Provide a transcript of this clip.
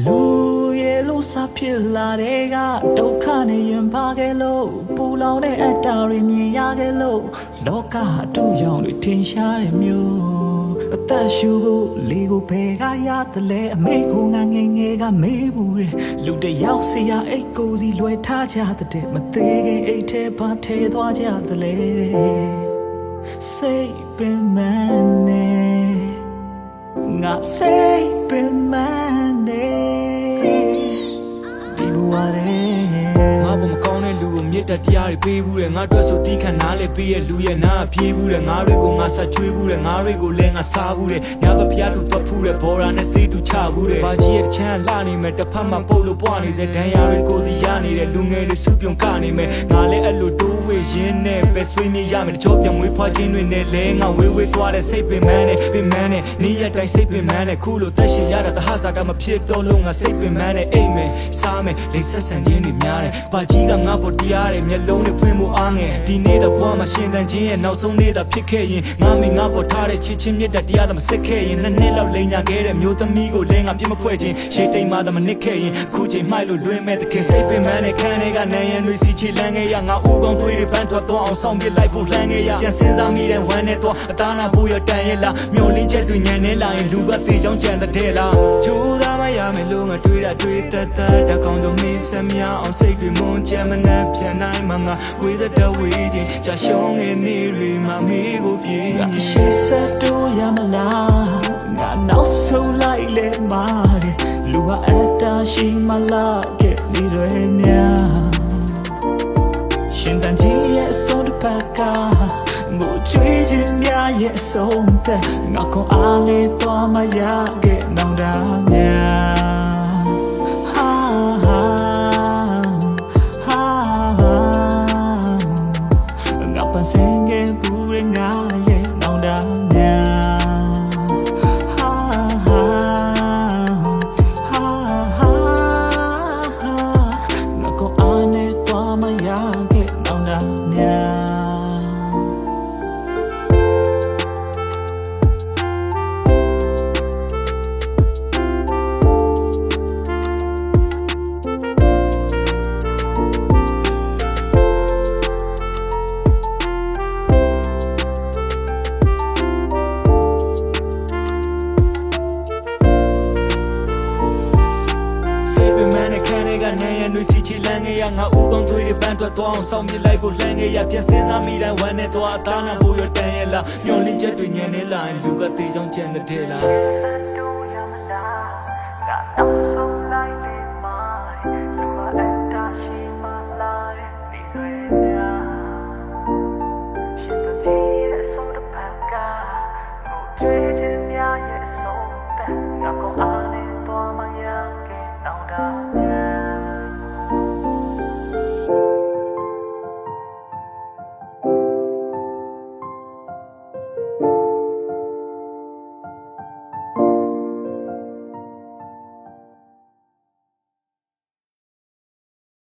လူရဲ့လို့စဖြစ်လာတဲ့ကဒုက္ခနဲ့ရင်ပါခဲ့လို့ပူလောင်တဲ့အတ္တတွေမြင်ရခဲ့လို့လောကတို့ရောင်တွေထင်ရှားတဲ့မျိုးအသက်ရှူဖို့လေကိုဘယ်ကရတယ်လဲအမေကိုငငယ်ငယ်ကမေးဘူးတဲ့လူတယောက်စီရအိတ်ကိုစီလွယ်ထားကြတဲ့မသေးခင်အိတ်ထဲပါထဲသွားကြတယ်လေစိတ်ပင်မနဲ့ငါစိတ်ပင်မနဲ့ဒီဘဝရဲ့ငါဘမကောင်းတဲ့လူကိုမြစ်တတရားတွေပေးဘူးတဲ့ငါအတွက်ဆိုတီးခန့်နားလေပေးရဲ့လူရဲ့နားပြေးဘူးတဲ့ငါတွေကိုငါဆက်ချွေးဘူးတဲ့ငါတွေကိုလည်းငါစားဘူးတဲ့ညဘဖျားလူတော့ဖူးတဲ့ဘော်ရာနဲ့စေးတူချဘူးတဲ့ဘာကြီးရဲ့တချမ်းလှနေမယ်တစ်ဖက်မှာပုတ်လို့ပွားနေစေဒဏ်ရာတွေကိုစီရနေတဲ့လူငယ်တွေစုပြုံကနေမယ်ငါလည်းအဲ့လိုတိုးဝေရင်းနဲ့ပဲဆွေးနေရမယ်တချို့ပြန်မွေးဖွားခြင်းတွေနဲ့လဲငါဝေးဝေးသွားတဲ့စိတ်ပင်မန်းနဲ့ပင်မန်းနဲ့နေ့ရက်တိုင်းစိတ်ပင်မန်းနဲ့ခုလိုတက်ရှင်ရတာတဟဇာတာမဖြစ်တော့လို့ငါစိတ်ပင်မန်းနဲ့အိမ်မယ်စားမယ်လိမ့်ဆက်ဆန်ခြင်းတွေများတယ်ဘာကြီးကငါပေါ်တရားတယ်မျက်လုံးတွေဖွင့်ဖို့အားငယ်ဒီနေ့တော့ဘွားမှာရှင်တန်ခြင်းရဲ့နောက်ဆုံးနေ့သာဖြစ်ခဲ့ရင်ငါမိငါပေါ်ထားတဲ့ချစ်ချင်းမြတ်တဲ့တရားသာမစစ်ခဲ့ရင်နှစ်နှစ်လောက်လိန်ညာခဲ့တဲ့မျိုးသမီးကိုလည်းငါပြစ်မဖွဲ့ခြင်းရှေ့တိမ်မှသာမနစ်ခဲ့ရင်အခုချိန်မှိုက်လို့လွှဲမဲ့တခင်စိတ်ပင်မန်းနဲ့ခန်းတွေကနန်းရံတွေစီချီလန်းခဲ့ရငါဦးကောင်းသွေးတွေပန်းထွက်သွားအောင်ဆောင်ပြလိုက်ဖို့လှမ်းခဲ့ရပြန်စဉ်းစားမိတဲ့ဝမ်းနဲ့တော့အသားနာဖို့ရတန်ရဲ့လားမျောလင်းချက်တွေညံနေလာရင်လူကတေချောင်းကြံတဲ့လားကြိုးစားမရမယ်လို့ငါတွေးတာတွေးတတ်တတ်ကောင်တို့မင်းဆက်များအောင်စိတ်တွေမွန်ချမ်းမနှက်ပြန်နိုင်မှာငါဝေးတဲ့ဝေးချင်းကြာရှုံးနေနေရီမှာမိကိုပြေးနေရှေ့ဆက်တို့ရမလားငါနောက်ဆုံးလိုက်လေမာတဲ့လူဟာအတ္တရှိမလားကဲဒီစွဲများရှင်တန်ကြီးရဲ့ဆုံးတစ်ပတ်ကငိုကြွေးခြင်းများရဲ့ဆုံးသက်ငါကိုအားလေးတော်မရခဲ့နောင်တများဟာငါပန်းစင်ခဲ့ဘူးရငါရဲ့နောင်တများငါကိုအားလေးတော်မရခဲ့နောင်တများကနန်းရံတွေစီချီလန်းခဲ့ရငါဦးကောင်းသွေးတွေပန်းထွက်သွားအောင်ဆောင်ပြလိုက်ဖို့လှမ်းခဲ့ရပြန်စဉ်းစားမိတိုင်းဝမ်းနဲ့တော့အသားနာဖို့ရတန်ရဲ့လားမျောလင်းချက်တွေညံနေလာရင်လူကတေချောင်းကြံတဲ့လားနောက်ဆုံးလိုက်လေမာလူဟာအတ္တရှိမလားဒီစွဲများရှင်တကြီးရဲ့ဆုံးတစ်ပတ်ကကိုကြွေးခြင်းများရဲ့ဆုံးသက်ငါကို